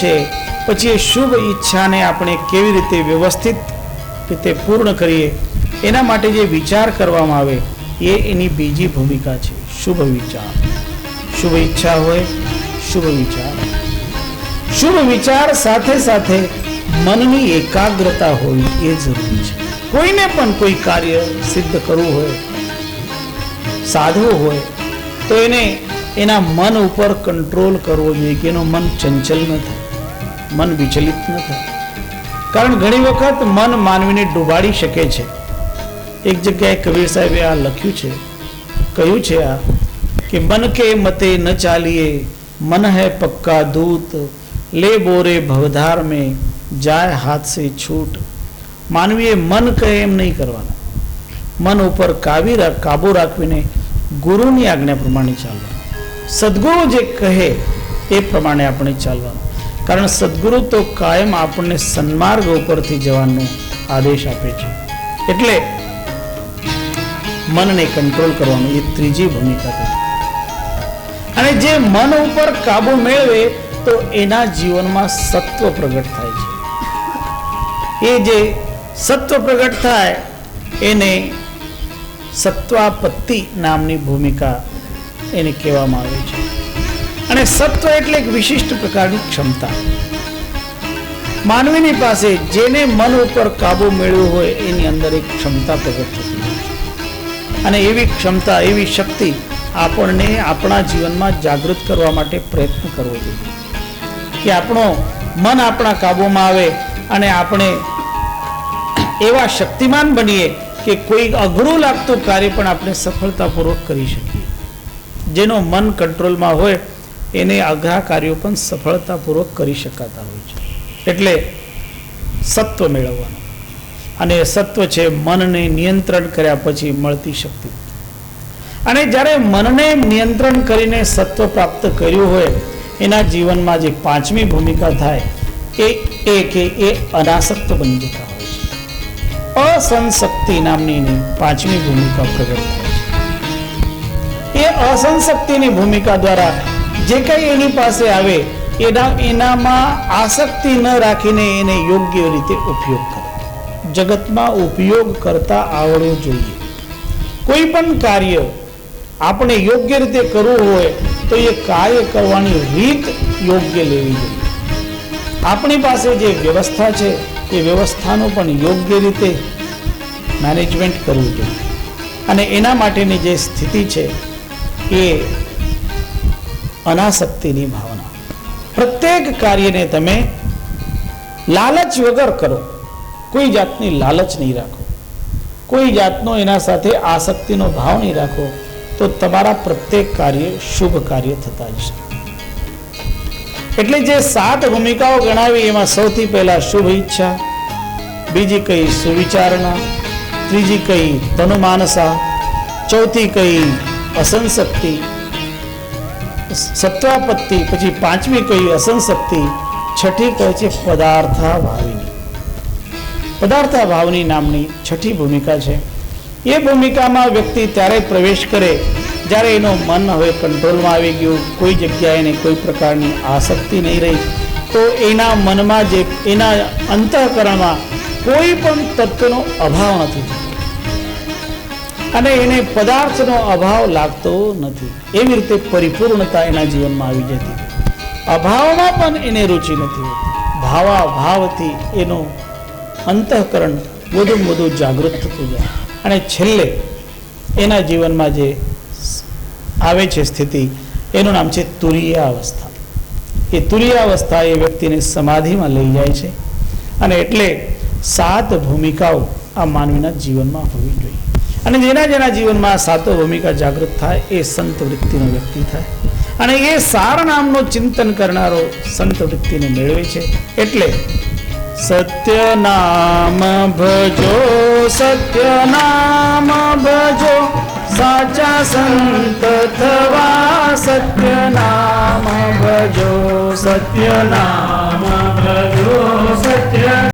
છે પછી એ શુભ ઈચ્છાને આપણે કેવી રીતે વ્યવસ્થિત રીતે પૂર્ણ કરીએ એના માટે જે વિચાર કરવામાં આવે એ એની બીજી ભૂમિકા છે, શુભ વિચાર. શુભ ઈચ્છા હોય, શુભ વિચાર. શુભ વિચાર સાથે સાથે મનની એકાગ્રતા હોય એ જરૂરી છે. કોઈને પણ કોઈ કાર્ય સિદ્ધ કરવું હોય, સાધવું હોય, તો એને એના મન ઉપર કંટ્રોલ કરવો જોઈએ કે એનું મન ચંચલ ન થાય, મન વિચલિત ન થાય. કારણ ઘણી વખત મન માનવીને ડૂબાડી શકે છે. એક જગ્યાએ કબીર સાહેબે આ લખ્યું છે, કહ્યું છે આ કે મન કે મતે ન ચાલીએ, મન હૈ પક્કા દૂત, લે બોરે ભવધાર में જાય હાથ સે છૂટ. માનવીએ મન કહે એમ નહીં કરવાના, મન ઉપર કાબુ રાખવીને ગુરુની આજ્ઞા પ્રમાણે ચાલવાનું, સદગુરુ જે કહે એ પ્રમાણે આપણે ચાલવાનું. કારણ સદગુરુ તો કાયમ આપણને સન્માર્ગ ઉપરથી જવાનો આદેશ આપે છે. એટલે મનને કંટ્રોલ કરવાનું એ ત્રીજી ભૂમિકા છે. અને જે મન ઉપર કાબુ મેળવે તો એના જીવનમાં સત્વ પ્રગટ થાય છે. એ જે સત્વ પ્રગટ થાય એને સત્વાપત્તિ નામની ભૂમિકા એને કહેવામાં આવે છે. અને સત્વ એટલે એક વિશિષ્ટ પ્રકારની ક્ષમતા. માનવીની પાસે જેને મન ઉપર કાબુ મેળવ્યો હોય એની અંદર એક ક્ષમતા પ્રગટ થતી હોય છે. અને એવી ક્ષમતા, એવી શક્તિ આપણને આપણા જીવનમાં જાગૃત કરવા માટે પ્રયત્ન કરવો જોઈએ કે આપણો મન આપણા કાબુમાં આવે અને આપણે એવા શક્તિમાન બનીએ કે કોઈ અઘરું લાગતું કાર્ય પણ આપણે સફળતાપૂર્વક કરી શકીએ. જેનો મન કંટ્રોલમાં હોય એને અઘરા કાર્યો પણ સફળતાપૂર્વક કરી શકાતા હોય છે. એટલે સત્વ મેળવવાનું. અને સત્વ છે મનને નિયંત્રણ કર્યા પછી મળતી શક્તિ. અને જ્યારે મનને નિયંત્રણ કરીને સત્વ પ્રાપ્ત કર્યું હોય એના જીવનમાં જે પાંચમી ભૂમિકા થાય એ અનાસક્ત બની જતા હોય છે. અસંશક્તિ નામની પાંચમી ભૂમિકા પ્રગટ થાય છે. એ અસંશક્તિની ભૂમિકા દ્વારા જે કંઈ એની પાસે આવે એનામાં આસક્તિ ન રાખીને એને યોગ્ય રીતે ઉપયોગ કરે. જગતમાં ઉપયોગ કરતા આવડવું જોઈએ. કોઈ પણ કાર્ય આપણે યોગ્ય રીતે કરવું હોય તો એ કાર્ય કરવાની રીત યોગ્ય લેવી જોઈએ. આપણી પાસે જે વ્યવસ્થા છે એ વ્યવસ્થાનું પણ યોગ્ય રીતે મેનેજમેન્ટ કરવું જોઈએ. અને એના માટેની જે સ્થિતિ છે એ અનાસક્તિની ભાવના. પ્રત્યેક કાર્યને તમે લાલચ વગર કરો, કોઈ જાતની લાલચ નહીં રાખો, કોઈ જાતનો એના સાથે આસક્તિનો ભાવ નહીં રાખો, તો તમારા પ્રત્યેક કાર્ય શુભ કાર્ય થતા જશે. એટલે જે 7 ભૂમિકાઓ ગણાવી એમાં સૌથી પહેલા શુભ ઈચ્છા, બીજી કઈ સુવિચારણા, ત્રીજી કઈ તનુમાનસા, ચોથી કઈ અસંશક્તિ, સત્વાપત્તિ, પછી પાંચમી કઈ અસંશક્તિ, છઠ્ઠી કહે છે પદાર્થા ભાવિની. પદાર્થા ભાવની નામની છઠ્ઠી ભૂમિકા છે. એ ભૂમિકામાં વ્યક્તિ ત્યારે પ્રવેશ કરે જ્યારે એનો મન હવે કંટ્રોલમાં આવી ગયું, કોઈ જગ્યાએ એને કોઈ પ્રકારની આસક્તિ નહીં રહી, તો એના મનમાં જે એના અંતઃકરણમાં કોઈ પણ તત્વનો અભાવ નથી અને એને પદાર્થનો અભાવ લાગતો નથી. એવી રીતે પરિપૂર્ણતા એના જીવનમાં આવી જતી. અભાવમાં પણ એને રુચિ નથી હોતી. ભાવાભાવથી એનું અંતઃકરણ વધુ જાગૃત થતું જાય. અને છેલ્લે એના જીવનમાં જે આવે છે સ્થિતિ, એનું નામ છે તુરીય અવસ્થા. એ તુરીય અવસ્થા એ વ્યક્તિને સમાધિમાં લઈ જાય છે. અને એટલે 7 ભૂમિકાઓ આ માનવીના જીવનમાં હોવી જોઈએ. અને જેના જીવનમાં 7 ભૂમિકા જાગૃત થાય એ સંત વૃત્તિનો વ્યક્તિ થાય. અને એ સાર નામનો ચિંતન કરનારો સંત વૃત્તિને મેળવે છે. એટલે સત્ય નામ ભજો, સત્ય નામ ભજો, સાચા સંત થવા. સત્ય નામ ભજો, સત્ય નામ ભજો, સત્ય